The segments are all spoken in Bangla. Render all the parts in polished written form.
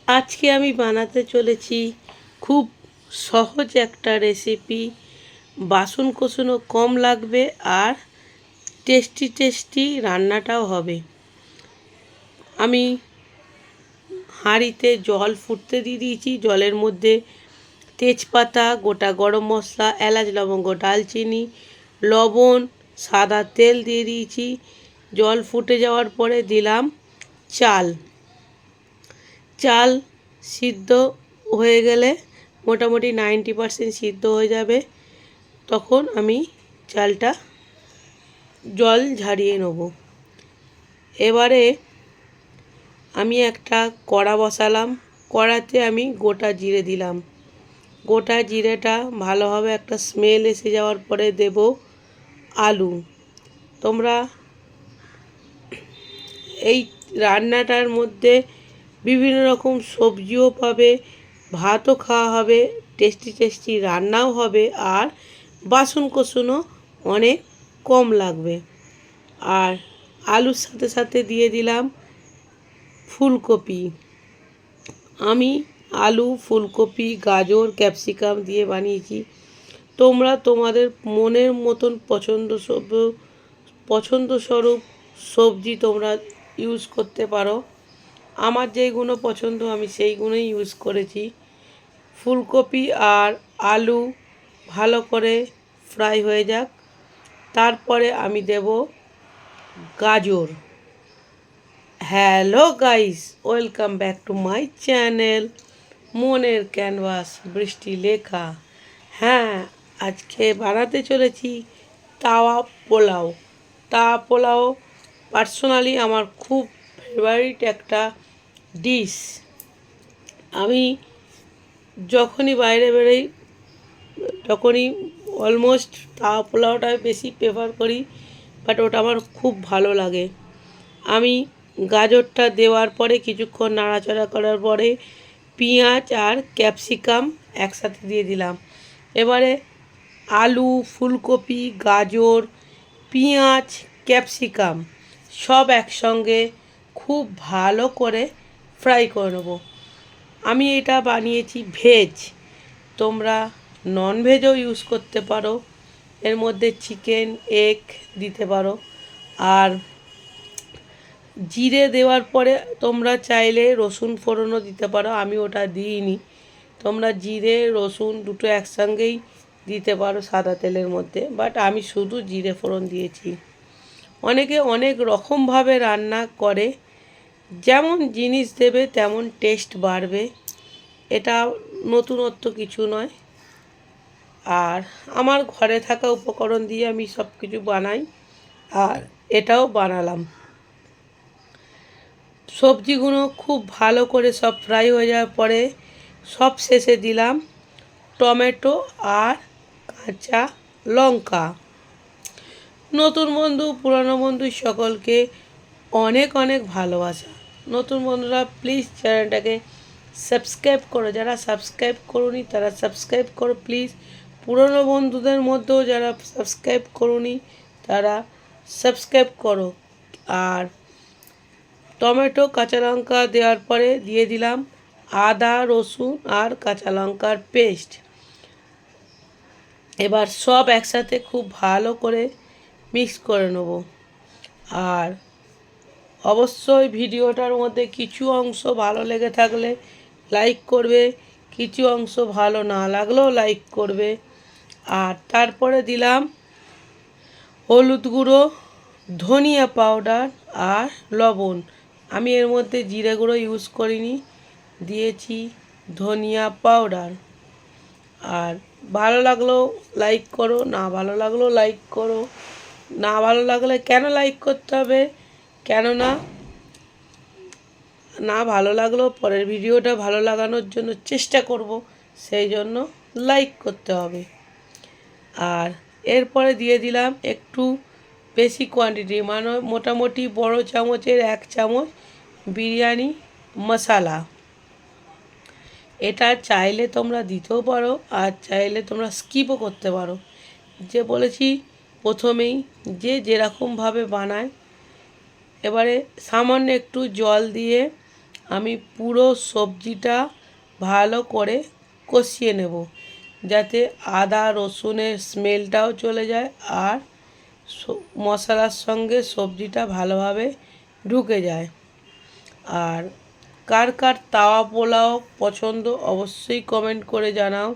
আজকে আমি বানাতে চলেছি খুব সহজ একটা রেসিপি। বাসন কোসনও কম লাগবে আর টেস্টি টেস্টি রান্নাটাও হবে। আমি হাঁড়িতে জল ফুটতে দিয়ে দিয়েছি। জলের মধ্যে তেজপাতা, গোটা গরম মশলা, এলাচ, লবঙ্গ, দারচিনি, লবণ, সাদা তেল দিয়ে দিয়েছি। জল ফুটে যাওয়ার পরে দিলাম চাল। চাল সিদ্ধ হয়ে গেলে মোটামুটি 90% সিদ্ধ হয়ে যাবে, তখন আমি চালটা জল ঝরিয়ে নেব। এবারে আমি একটা কড়া বসালাম। কড়াতে আমি গোটা জিরে দিলাম। গোটা জিরেটা ভালোভাবে একটা স্মেল এসে যাওয়ার পরে দেব আলু। তোমরা এই রান্নাটার মধ্যে বিভিন্ন রকম সবজিও পাবে, ভাতও খাওয়া হবে, টেস্টি টেস্টি রান্নাও হবে, আর বাসন কোসনও অনেক কম লাগবে। আর আলুর সাথে সাথে দিয়ে দিলাম ফুলকপি। আমি আলু, ফুলকপি, গাজর, ক্যাপসিকাম দিয়ে বানিয়েছি। তোমরা তোমাদের মনের মতন পছন্দস্বরূপ সবজি তোমরা ইউজ করতে পারো। আমার যেইগুলো পছন্দ আমি সেইগুলোই ইউজ করেছি। ফুলকপি আর আলু ভালো করে ফ্রাই হয়ে যাক, তারপরে আমি দেব গাজর। Hello guys, welcome back to my channel মনের ক্যানভাস বৃষ্টি লেখা। হ্যাঁ, আজকে বানাতে চলেছি তাওয়া পোলাও। তাওয়া পোলাও পার্সোনালি আমার খুব ফেভারিট একটা ডিশ। আমি যখনই বাইরে বেরোই তখনই অলমোস্ট তাওয়া পোলাওটা বেশি প্রেফার করি, বাট ওটা আমার খুব ভালো লাগে। আমি গাজরটা দেওয়ার পরে কিছুক্ষণ নাড়াচাড়া করার পরে পেঁয়াজ আর ক্যাপসিকাম একসাথে দিয়ে দিলাম। এবারে আলু, ফুলকপি, গাজর, পেঁয়াজ, ক্যাপসিকাম সব একসঙ্গে খুব ভালো করে ফ্রাই করে নেব। আমি এটা বানিয়েছি ভেজ, তোমরা নন ভেজও ইউজ করতে পারো। এর মধ্যে চিকেন, এগ দিতে পারো। আর জিরে দেওয়ার পরে তোমরা চাইলে রসুন ফোড়নও দিতে পারো, আমি ওটা দিইনি। তোমরা জিরে রসুন দুটো একসঙ্গেই দিতে পারো সাদা তেলের মধ্যে, বাট আমি শুধু জিরে ফোড়ন দিয়েছি। অনেকে অনেক রকমভাবে রান্না করে, যেমন জিনিস দেবে তেমন টেস্ট বাড়বে। এটা নতুনত্ব কিছু নয়। আর আমার ঘরে থাকা উপকরণ দিয়ে আমি সব কিছু বানাই, আর এটাও বানালাম। সবজিগুলো খুব ভালো করে সব ফ্রাই হয়ে যাওয়ার পরে সব শেষে দিলাম টমেটো আর কাঁচা লঙ্কা। নতুন বন্ধু, পুরনো বন্ধু সকলকে অনেক অনেক ভালোবাসা। নতুন বন্ধুরা প্লিজ চ্যানেলটাকে সাবস্ক্রাইব করো, যারা সাবস্ক্রাইব করোনি তারা সাবস্ক্রাইব করো প্লিজ। পুরনো বন্ধুদের মধ্যেও যারা সাবস্ক্রাইব করোনি তারা সাবস্ক্রাইব করো। আর টমেটো, কাঁচা লঙ্কা দেওয়ার পরে দিয়ে দিলাম আদা, রসুন আর কাঁচা লঙ্কার পেস্ট। এবার সব একসাথে খুব ভালো করে মিক্স করে নেব। আর অবশ্যই ভিডিওটার মধ্যে কিছু অংশ ভালো লেগে থাকলে লাইক করবে, কিছু অংশ ভালো না লাগলেও লাইক করবে। আর তারপরে দিলাম হলুদ গুঁড়ো, ধনিয়া পাউডার আর লবণ। আমি এর মধ্যে জিরে গুঁড়ো ইউজ করিনি, দিয়েছি ধনিয়া পাউডার। আর ভালো লাগলেও লাইক করো, না ভালো লাগলেও লাইক করো। না ভালো লাগলে কেন লাইক করতে হবে? কেননা না ভালো লাগলেও পরের ভিডিওটা ভালো লাগানোর জন্য চেষ্টা করব, সেই জন্য লাইক করতে হবে। আর এরপরে দিয়ে দিলাম একটু বেশি কোয়ান্টিটি, মানে মোটামুটি বড় চামচের 1 চামচ বিরিয়ানি মশলা। এটা চাইলে তোমরা দিতেও পারো, আর চাইলে তোমরা স্কিপও করতে পারো। যে বলেছি প্রথমেই, যে যেরকমভাবে বানায়। এবারে সামান্য একটু জল দিয়ে আমি পুরো সবজিটা ভালো করে কষিয়ে নেব, যাতে আদা রসুনের স্মেলটাও চলে যায় আর মশলার সঙ্গে সবজিটা ভালোভাবে ঢুকে যায়। আর কার কার তাওয়া পোলাও পছন্দ অবশ্যই কমেন্ট করে জানাও।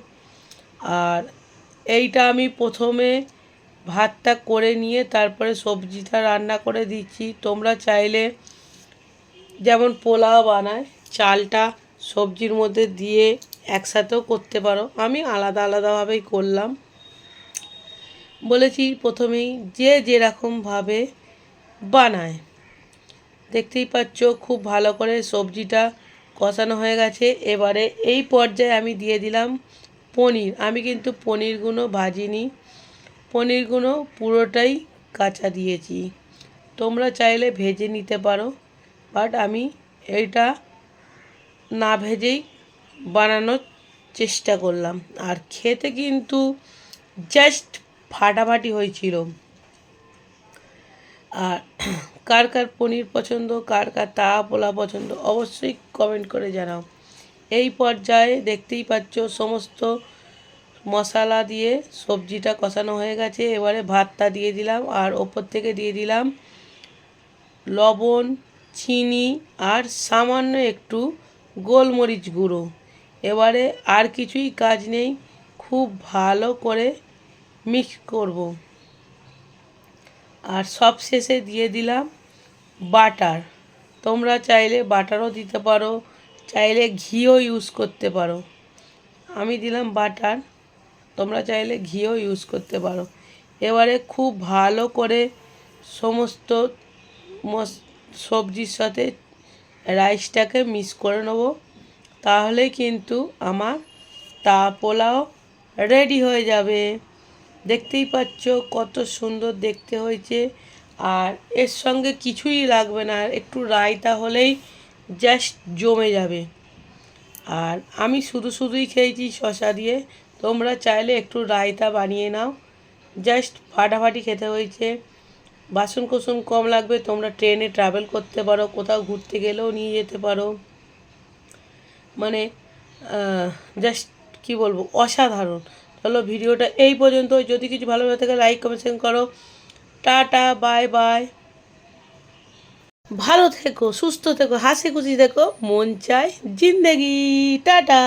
আর এইটা আমি প্রথমে ভাতটা করে নিয়ে তারপরে সবজিটা রান্না করে দিচ্ছি। তোমরা চাইলে যেমন পোলাও বানায় চালটা সবজির মধ্যে দিয়ে একসাথেও করতে পারো, আমি আলাদা আলাদাভাবেই করলাম। বলেছি প্রথমেই যে যেরকমভাবে বানায়। দেখতেই পাচ্ছ খুব ভালো করে সবজিটা কষানো হয়ে গেছে। এবারে এই পর্যায়ে আমি দিয়ে দিলাম পনির। আমি কিন্তু পনিরগুলো ভাজিনি, পনিরগুলো পুরোটাই কাঁচা দিয়েছি। তোমরা চাইলে ভেজে নিতে পারো, বাট আমি এইটা না ভেজেই বানানোর চেষ্টা করলাম। আর খেতে কিন্তু জাস্ট ফাটাফাটি হয়েছিল। আর কার কার পনির পছন্দ, কার কার তাওয়া পোলাও পছন্দ অবশ্যই কমেন্ট করে জানাও। এই পর্যায়ে দেখতেই পাচ্ছ সমস্ত মশলা দিয়ে সবজিটা কষানো হয়ে গেছে। এবারে ভাতটা দিয়ে দিলাম আর ওপর থেকে দিয়ে দিলাম লবণ, চিনি আর সামান্য একটু গোলমরিচ গুঁড়ো। এবারে আর কিছুই কাজ নেই, খুব ভালো করে মিক্স করব। আর সব শেষে দিয়ে দিলাম বাটার। তোমরা চাইলে বাটারও দিতে পারো, চাইলে ঘিও ইউজ করতে পারো। আমি দিলাম বাটার, তোমরা চাইলে ঘিও ইউজ করতে পারো। এবারে খুব ভালো করে সমস্ত সবজির সাথে রাইসটাকে মিক্স করে নেব, তাহলে কিন্তু আমার তাওয়া পোলাও রেডি হয়ে যাবে। দেখতেই পাচ্ছ কত সুন্দর দেখতে হয়েছে। আর এর সঙ্গে কিছুই লাগবে না, একটু রায়তা হলেই জাস্ট জমে যাবে। আর আমি শুধুই খেয়েছি শসা দিয়ে, তোমরা চাইলে একটু রায়তা বানিয়ে নাও, জাস্ট ফাটাফাটি খেতে হয়েছে। বাসন কোসন কম লাগবে, তোমরা ট্রেনে ট্রাভেল করতে পারো, কোথাও ঘুরতে গেলেও নিয়ে যেতে পারো। মানে জাস্ট কি বলবো, অসাধারণ। চলো ভিডিওটা এই পর্যন্ত। যদি কিছু ভালো লাগে থাকে লাইক কমেন্ট শেয়ার করো। Tata, bye bye. ভালো থেকো, সুস্থ থেকো, হাসি খুশি থেকো, মন চায় জিন্দেগি। টাটা।